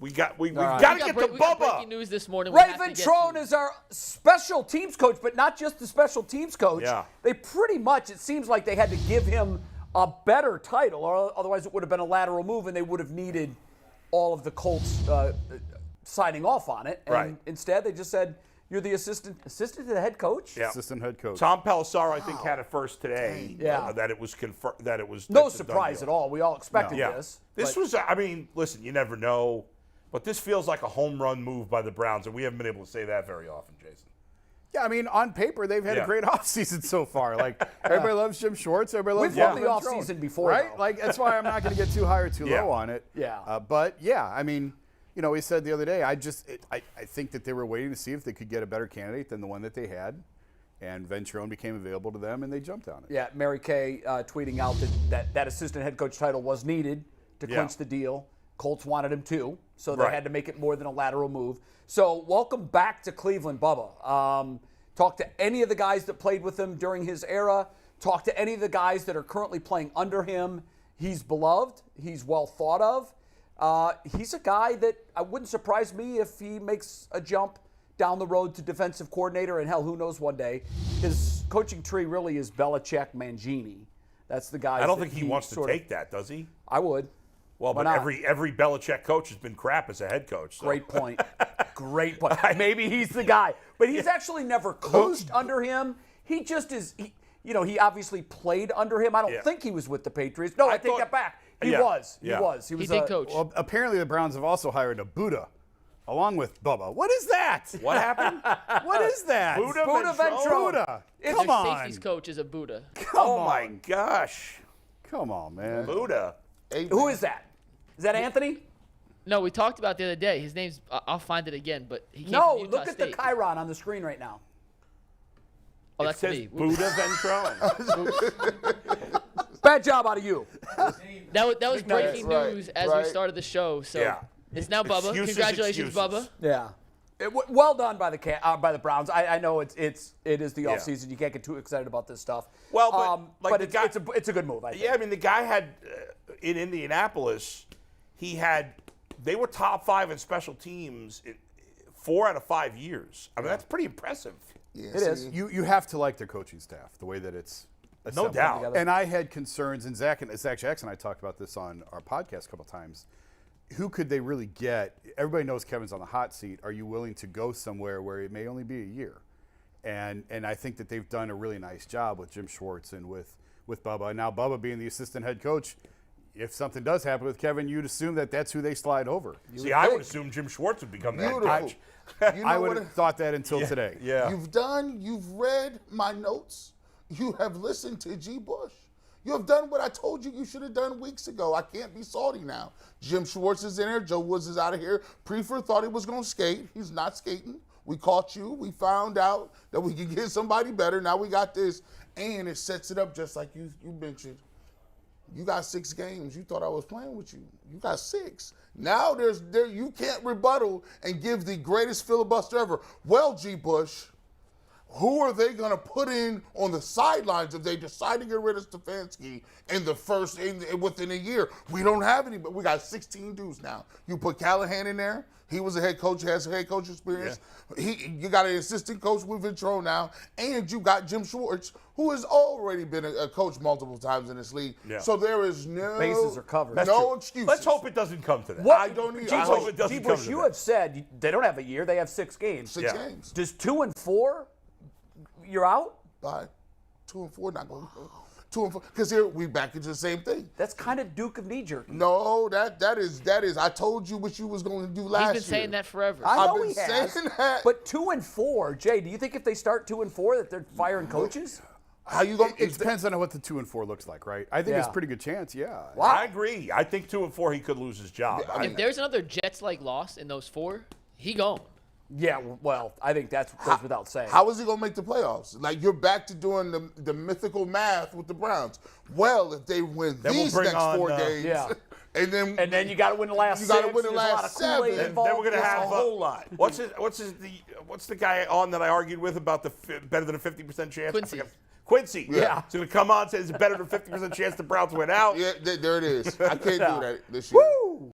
We got to get to Bubba. Breaking news this morning. Ray Ventrone is our special teams coach, but not just the special teams coach. Yeah. They pretty much, it seems like they had to give him a better title, or otherwise it would have been a lateral move, and they would have needed all of the Colts signing off on it. And right. Instead, they just said, you're the assistant to the head coach? Yeah. Assistant head coach. Tom Pelissaro, I think, had it first today. Yeah. That it was confirmed. That it was no surprise at all. We all expected this. This was, I mean, listen, you never know. But this feels like a home run move by the Browns, and we haven't been able to say that very often, Jason. Yeah, I mean, on paper, they've had a great offseason so far. Like, everybody loves Jim Schwartz. Everybody loves We've won the offseason before, right? though. Like, that's why I'm not going to get too high or too low on it. Yeah. But, yeah, I mean, you know, we said the other day, I think that they were waiting to see if they could get a better candidate than the one that they had. And Ventrone became available to them, and they jumped on it. Yeah, Mary Kay tweeting out that assistant head coach title was needed to clinch the deal. Colts wanted him too, so they had to make it more than a lateral move. So welcome back to Cleveland, Bubba. Talk to any of the guys that played with him during his era. Talk to any of the guys that are currently playing under him. He's beloved. He's well thought of. He's a guy that I wouldn't surprise me if he makes a jump down the road to defensive coordinator, and hell, who knows one day. His coaching tree really is Belichick, Mangini. That's the guy. I don't think he wants to take that, does he? I would. Well, but every Belichick coach has been crap as a head coach. So. Great point. Great point. Maybe he's the guy. But he's actually never coached under him. He just is, he obviously played under him. I don't think he was with the Patriots. No, I take that back. He was. He was. He did coach. Well, apparently the Browns have also hired a Buddha along with Bubba. What is that? What happened? What is that? Buddha Ventrone. Buddha. Come on. Safeties coach is a Buddha. Oh, my gosh. Come on, man. Buddha. Who is that? Is that Anthony? No, we talked about the other day. His name's, I'll find it again, but he came No, from Utah look at State. the chyron on the screen right now. Oh, that's it says me. Buddha Ventrone. Bad job out of you. That was breaking news as we started the show. So it's now Bubba. Excuses, Congratulations, Bubba. Yeah. Well done by the Browns. I know it is the offseason. You can't get too excited about this stuff. Well, but it's a good move, I think. Yeah, I mean, the guy had, in Indianapolis, they were top 5 in special teams in 4 out of 5 years. I mean, that's pretty impressive. Yeah, it is. You have to like their coaching staff, the way that it's assembled. No doubt. And I had concerns, and Zach Jackson and I talked about this on our podcast a couple times. Who could they really get? Everybody knows Kevin's on the hot seat. Are you willing to go somewhere where it may only be a year? And I think that they've done a really nice job with Jim Schwartz and with Bubba. And now Bubba being the assistant head coach, if something does happen with Kevin, you'd assume that that's who they slide over. See, I would assume Jim Schwartz would become the head coach. I would have thought that until today. Yeah. You've read my notes. You have listened to G. Bush. You have done what I told you you should have done weeks ago. I can't be salty now. Jim Schwartz is in there. Joe Woods is out of here. Prefer thought he was going to skate. He's not skating. We caught you. We found out that we could get somebody better. Now we got this. And it sets it up just like you mentioned. You got 6 games. You thought I was playing with you. You got 6. Now you can't rebuttal and give the greatest filibuster ever. Well, G. Bush, who are they going to put in on the sidelines if they decide to get rid of Stefanski within a year? We don't have any, but we got 16 dudes now. You put Callahan in there. He was a head coach, has head coach experience. Yeah. You got an assistant coach with Ventrone now, and you got Jim Schwartz, who has already been a coach multiple times in this league. Yeah. So there is no bases are covered. No excuses. Let's hope it doesn't come to that. I don't need. I hope it doesn't come to that. You have said they don't have a year; they have 6 games. 6 games. Does 2 and 4? You're out? Bye. 2 and 4 not going to go. 2 and 4 because here we back into the same thing. That's kind of Duke of knee-jerk. No, that is. I told you what you was going to do last year. He's been saying that forever. I know I've been saying that. But 2 and 4, Jay. Do you think if they start 2 and 4 that they're firing coaches? How you going? It depends on what the 2 and 4 looks like, right? I think it's a pretty good chance. Yeah. Wow. I agree. I think 2 and 4 he could lose his job. If there's another Jets-like loss in those 4, he gone. Yeah, well, I think that goes without saying. How is he going to make the playoffs? Like, you're back to doing the mythical math with the Browns. Well, if they win these next 4 games, and then you got to win the last 6. You got to win the last 7. And then we're going to have a whole lot. What's the guy on that I argued with about the better than a 50% chance? Quincy. Yeah. He's going to come on and say it's a better than 50% chance the Browns win out. Yeah, there it is. I can't do that this year. Woo!